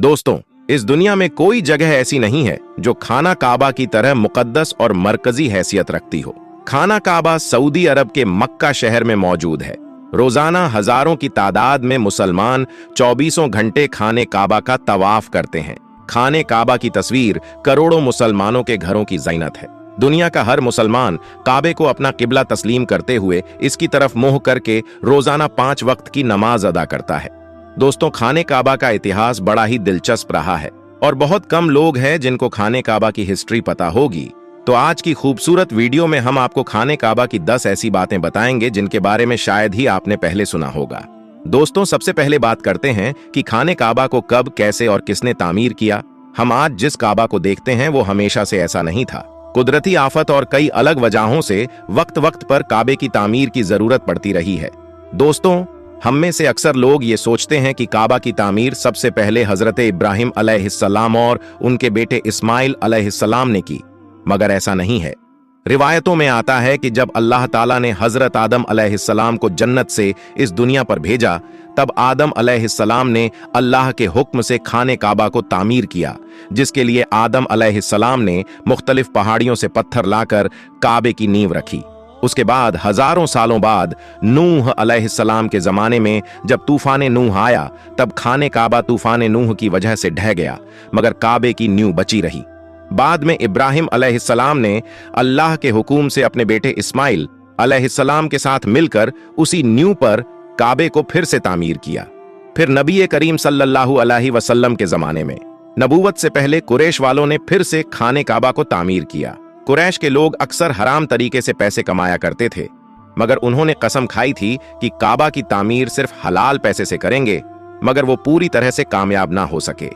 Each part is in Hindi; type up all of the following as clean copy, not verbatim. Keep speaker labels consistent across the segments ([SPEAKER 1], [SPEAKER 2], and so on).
[SPEAKER 1] दोस्तों, इस दुनिया में कोई जगह ऐसी नहीं है जो खाना काबा की तरह मुकद्दस और मरकजी हैसियत रखती हो। खाना काबा सऊदी अरब के मक्का शहर में मौजूद है। रोजाना हजारों की तादाद में मुसलमान 24 घंटे खाने काबा का तवाफ करते हैं। खाने काबा की तस्वीर करोड़ों मुसलमानों के घरों की ज़ीनत है। दुनिया का हर मुसलमान काबे को अपना किबला तस्लीम करते हुए इसकी तरफ मुंह करके रोजाना 5 वक्त की नमाज अदा करता है। दोस्तों, खाने काबा का इतिहास बड़ा ही दिलचस्प रहा है और बहुत कम लोग हैं जिनको खाने काबा की हिस्ट्री पता होगी। तो आज की खूबसूरत वीडियो में हम आपको खाने काबा की 10 ऐसी बातें बताएंगे जिनके बारे में शायद ही आपने पहले सुना होगा। दोस्तों, सबसे पहले बात करते हैं कि खाने काबा को कब, कैसे और किसने तामीर किया। हम आज जिस काबा को देखते हैं वो हमेशा से ऐसा नहीं था। कुदरती आफत और कई अलग वजहों से वक्त वक्त पर काबे की तामीर की जरूरत पड़ती रही है। दोस्तों, हम में से अक्सर लोग ये सोचते हैं कि काबा की तामीर सबसे पहले हजरत इब्राहिम अलैहिस्सलाम और उनके बेटे इस्माइल अलैहिस्सलाम ने की, मगर ऐसा नहीं है। रिवायतों में आता है कि जब अल्लाह ताला ने हजरत आदम अलैहिस्सलाम को जन्नत से इस दुनिया पर भेजा, तब आदम अलैहिस्सलाम ने अल्लाह के हुक्म से खाने काबा को तामीर किया, जिसके लिए आदम अलैहिस्सलाम ने मुख्तलिफ पहाड़ियों से पत्थर लाकर काबे की नींव रखी। उसके बाद हजारों सालों बाद नूह अलैहिस्सलाम के जमाने में जब तूफान नूह आया, तब खाने काबा तूफान नूह की वजह से ढह गया, मगर काबे की नींव बची रही। बाद में इब्राहिम अलैहिस्सलाम ने अल्लाह के हुक्म से अपने बेटे इस्माइल अलैहिस्सलाम के साथ मिलकर उसी नींव पर काबे को फिर से तामीर किया। फिर नबी करीम सल्लल्लाहु अलैहि वसल्लम के जमाने में नबूवत से पहले कुरैश वालों ने फिर से खाने काबा को तामीर किया। कुरैश के लोग अक्सर हराम तरीके से पैसे कमाया करते थे, मगर उन्होंने कसम खाई थी कि काबा की तामीर सिर्फ हलाल पैसे से करेंगे, मगर वो पूरी तरह से कामयाब ना हो सके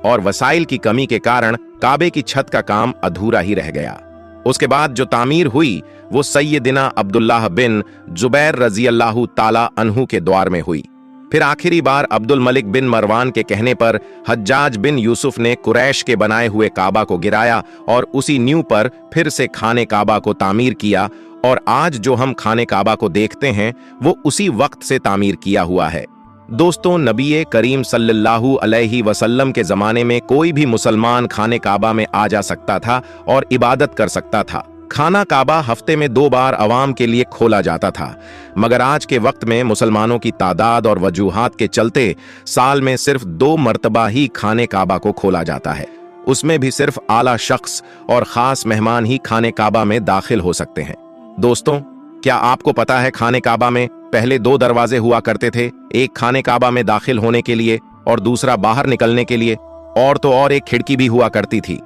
[SPEAKER 1] और वसाइल की कमी के कारण काबे की छत का काम अधूरा ही रह गया। उसके बाद जो तामीर हुई वो सैयदिना अब्दुल्लाह बिन जुबैर रजी अल्लाहु ताला अन्हु के द्वार में हुई। फिर आखिरी बार अब्दुल मलिक बिन मरवान के कहने पर हज्जाज बिन यूसुफ ने कुरैश के बनाए हुए काबा को गिराया और उसी नींव पर फिर से खाने काबा को तामीर किया, और आज जो हम खाने काबा को देखते हैं वो उसी वक्त से तामीर किया हुआ है। दोस्तों, नबी करीम सल्लल्लाहु अलैहि वसल्लम के जमाने में कोई भी मुसलमान खाने काबा में आ जा सकता था और इबादत कर सकता था। खाना काबा हफ्ते में 2 बार अवाम के लिए खोला जाता था, मगर आज के वक्त में मुसलमानों की तादाद और वजूहात के चलते साल में सिर्फ 2 मर्तबा ही खाने काबा को खोला जाता है। उसमें भी सिर्फ आला शख्स और खास मेहमान ही खाने काबा में दाखिल हो सकते हैं। दोस्तों, क्या आपको पता है खाने काबा में पहले 2 दरवाजे हुआ करते थे, एक खाने काबा में दाखिल होने के लिए और दूसरा बाहर निकलने के लिए, और तो और एक खिड़की भी हुआ करती थी।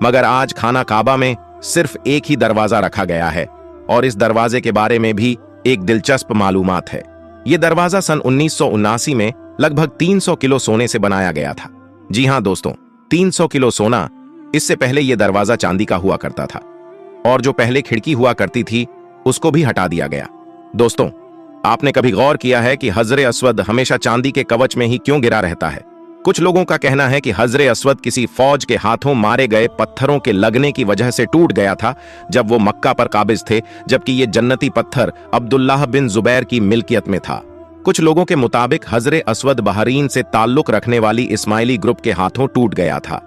[SPEAKER 1] मगर आज खाना काबा में सिर्फ एक ही दरवाजा रखा गया है, और इस दरवाजे के बारे में भी एक दिलचस्प मालूमात है। यह दरवाजा सन 1979 में लगभग 300 किलो सोने से बनाया गया था। जी हां दोस्तों, 300 किलो सोना। इससे पहले यह दरवाजा चांदी का हुआ करता था, और जो पहले खिड़की हुआ करती थी उसको भी हटा दिया गया। दोस्तों, आपने कभी गौर किया है कि हजरे अस्वद हमेशा चांदी के कवच में ही क्यों गिरा रहता है? कुछ लोगों का कहना है कि हजरे अस्वद किसी फौज के हाथों मारे गए पत्थरों के लगने की वजह से टूट गया था जब वो मक्का पर काबिज थे, जबकि ये जन्नती पत्थर अब्दुल्लाह बिन जुबैर की मिल्कियत में था। कुछ लोगों के मुताबिक हजरे अस्वद बहरीन से ताल्लुक रखने वाली इस्माइली ग्रुप के हाथों टूट गया था।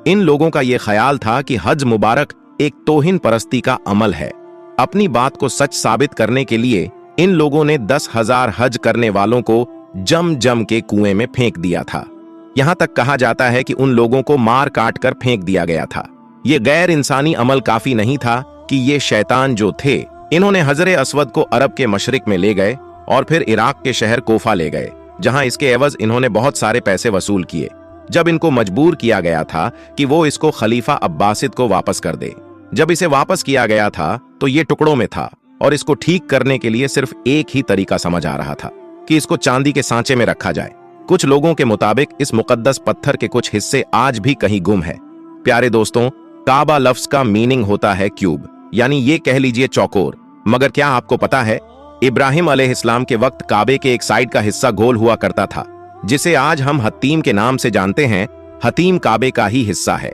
[SPEAKER 1] इन लोगों का यह ख्याल था कि हज मुबारक एक तौहीन परस्ती का अमल है। अपनी बात को सच साबित करने के लिए इन लोगों ने 10,000 हज करने वालों को जम जम के कुएं में फेंक दिया था। यहां तक कहा जाता है कि उन लोगों को मार काट कर फेंक दिया गया था। ये गैर इंसानी अमल काफी नहीं था कि ये शैतान जो थे, इन्होंने हजरे अस्वद को अरब के मशरिक में ले गए और फिर इराक के शहर कोफा ले गए, जहां इसके एवज इन्होंने बहुत सारे पैसे वसूल किए। जब इनको मजबूर किया गया था कि वो इसको खलीफा अब्बासिद को वापस कर दे, जब इसे वापस किया गया था तो ये टुकड़ों में था, और इसको ठीक करने के लिए सिर्फ एक ही तरीका समझ आ रहा था कि इसको चांदी के सांचे में रखा जाए। कुछ लोगों के मुताबिक इस मुकद्दस पत्थर के कुछ हिस्से आज भी कहीं गुम है। प्यारे दोस्तों, काबा लफ्ज का मीनिंग होता है क्यूब, यानी ये कह लीजिए चौकोर। मगर क्या आपको पता है, इब्राहिम अलैहिस्सलाम के वक्त काबे के एक साइड का हिस्सा गोल हुआ करता था, जिसे आज हम हतीम के नाम से जानते हैं। हतीम काबे का ही हिस्सा है।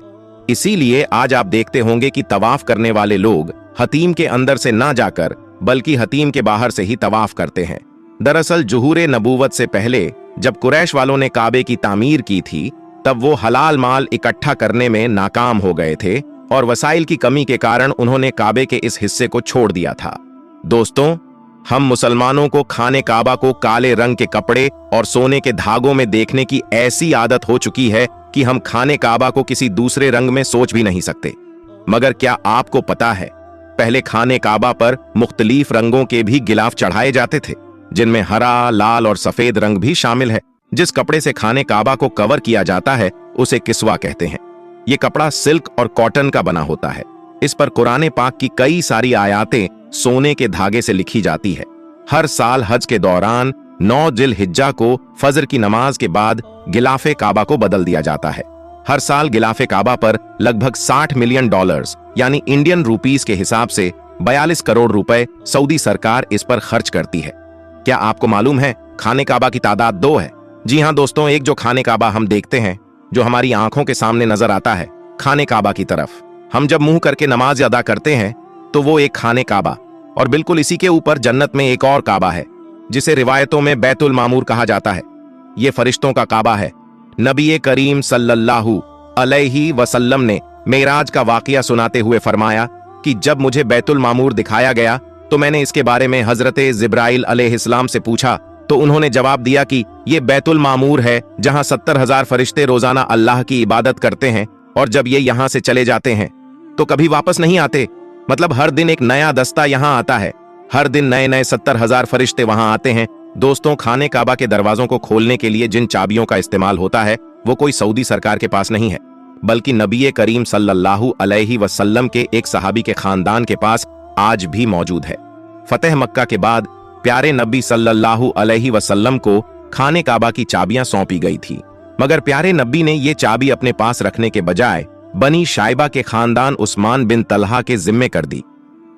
[SPEAKER 1] इसीलिए आज आप देखते होंगे कि तवाफ करने वाले लोग हतीम के अंदर से ना जाकर बल्कि हतीम के बाहर से ही तवाफ करते हैं। दरअसल जुहूर नबूवत से पहले जब कुरैश वालों ने काबे की तामीर की थी, तब वो हलाल माल इकट्ठा करने में नाकाम हो गए थे और वसाइल की कमी के कारण उन्होंने काबे के इस हिस्से को छोड़ दिया था। दोस्तों, हम मुसलमानों को खाने काबा को काले रंग के कपड़े और सोने के धागों में देखने की ऐसी आदत हो चुकी है कि हम खाने काबा को किसी दूसरे रंग में सोच भी नहीं सकते। मगर क्या आपको पता है, पहले खाने काबा पर मुख्तलीफ रंगों के भी गिलाफ चढ़ाए जाते थे, जिनमें हरा, लाल और सफेद रंग भी शामिल है। जिस कपड़े से खाने काबा को कवर किया जाता है उसे किस्वा कहते हैं। ये कपड़ा सिल्क और कॉटन का बना होता है। इस पर कुरान पाक की कई सारी आयातें सोने के धागे से लिखी जाती है। हर साल हज के दौरान 9 जिल हिज्जा को फजर की नमाज के बाद गिलाफे काबा को बदल दिया जाता है। हर साल गिलाफे काबा पर लगभग $60 मिलियन यानी इंडियन रूपीज के हिसाब से 42 करोड़ रुपए सऊदी सरकार इस पर खर्च करती है। क्या आपको मालूम है खाने काबा की तादाद 2 है? जी हाँ दोस्तों, एक जो खाने काबा हम देखते हैं, जो हमारी आंखों के सामने नजर आता है, खाने काबा की तरफ हम जब मुंह करके नमाज अदा करते हैं तो वो एक खाने काबा, और बिल्कुल इसी के ऊपर जन्नत में एक और काबा है जिसे रिवायतों में बैतुल मामूर कहा जाता है। ये फरिश्तों का काबा है। नबी करीम सल्लल्लाहु अलैहि वसल्लम ने मेराज का वाकया सुनाते हुए फरमाया कि जब मुझे बैतुल मामूर दिखाया गया तो मैंने इसके बारे में हजरत जिब्राइल अलैहिस्सलाम से पूछा, तो उन्होंने जवाब दिया कि ये बैतुल मामूर है जहां 70,000 फरिश्ते रोजाना अल्लाह की इबादत करते हैं, और जब ये यहां से चले जाते हैं तो कभी वापस नहीं आते। मतलब हर दिन एक नया दस्ता यहां आता है, हर दिन नए नए 70,000 फरिश्ते वहां आते हैं। दोस्तों, खाने काबा के दरवाजों को खोलने के लिए जिन चाबियों का इस्तेमाल होता है वो कोई सऊदी सरकार के पास नहीं है, बल्कि नबी करीम सल्लल्लाहु अलैहि वसल्लम के एक सहाबी के खानदान के पास आज भी मौजूद है। फतेह मक्का के बाद प्यारे नबी सल्लल्लाहु अलैहि वसल्लम को खाने काबा की चाबियां सौंपी गई थी, मगर प्यारे नबी ने ये चाबी अपने पास रखने के बजाय बनी शाइबा के खानदान उस्मान बिन तलहा के जिम्मे कर दी।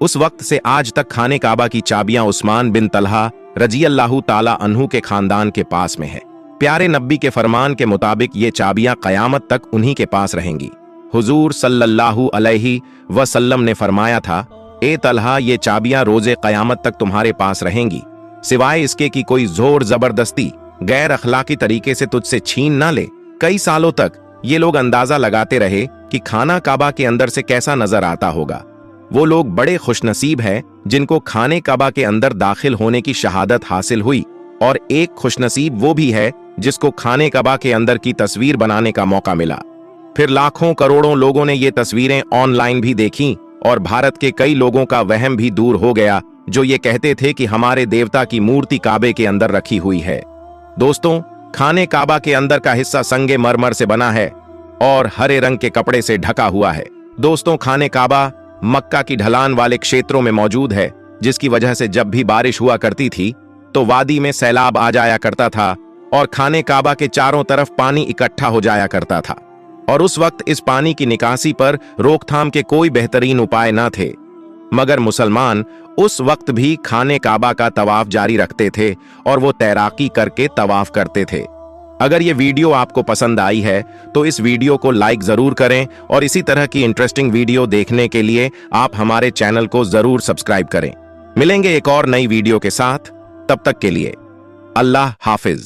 [SPEAKER 1] उस वक्त से आज तक खाने काबा की चाबियां उस्मान बिन तलहा रज़ियल्लाहु ताला अन्हु के खानदान के पास में है। प्यारे नबी के फरमान के मुताबिक ये चाबियां कयामत तक उन्हीं के पास रहेंगी। हुजूर सल्लल्लाहु अलैहि वसल्लम ने फरमाया था, ए तलहा, ये चाबियां रोजे कयामत तक तुम्हारे पास रहेंगी, सिवाय इसके कि कोई जोर जबरदस्ती गैर अखलाकी तरीके से तुझसे छीन ना ले। कई सालों तक ये लोग अंदाजा लगाते रहे कि खाना काबा के अंदर से कैसा नजर आता होगा। वो लोग बड़े खुशनसीब हैं जिनको खाने काबा के अंदर दाखिल होने की शहादत हासिल हुई, और एक खुशनसीब वो भी है जिसको खाने काबा के अंदर की तस्वीर बनाने का मौका मिला। फिर लाखों करोड़ों लोगों ने ये तस्वीरें ऑनलाइन भी देखी, और भारत के कई लोगों का वहम भी दूर हो गया जो ये कहते थे कि हमारे देवता की मूर्ति काबे के अंदर रखी हुई है। दोस्तों, खाने काबा के अंदर का हिस्सा संगे मरमर से बना है और हरे रंग के कपड़े से ढका हुआ है। दोस्तों, खाने काबा मक्का की ढलान वाले क्षेत्रों में मौजूद है, जिसकी वजह से जब भी बारिश हुआ करती थी तो वादी में सैलाब आ जाया करता था और खाने काबा के चारों तरफ पानी इकट्ठा हो जाया करता था, और उस वक्त इस पानी की निकासी पर रोकथाम के कोई बेहतरीन उपाय न थे। मगर मुसलमान उस वक्त भी खाने काबा का तवाफ जारी रखते थे और वो तैराकी करके तवाफ करते थे। अगर ये वीडियो आपको पसंद आई है तो इस वीडियो को लाइक जरूर करें, और इसी तरह की इंटरेस्टिंग वीडियो देखने के लिए आप हमारे चैनल को जरूर सब्सक्राइब करें। मिलेंगे एक और नई वीडियो के साथ, तब तक के लिए अल्लाह हाफिज।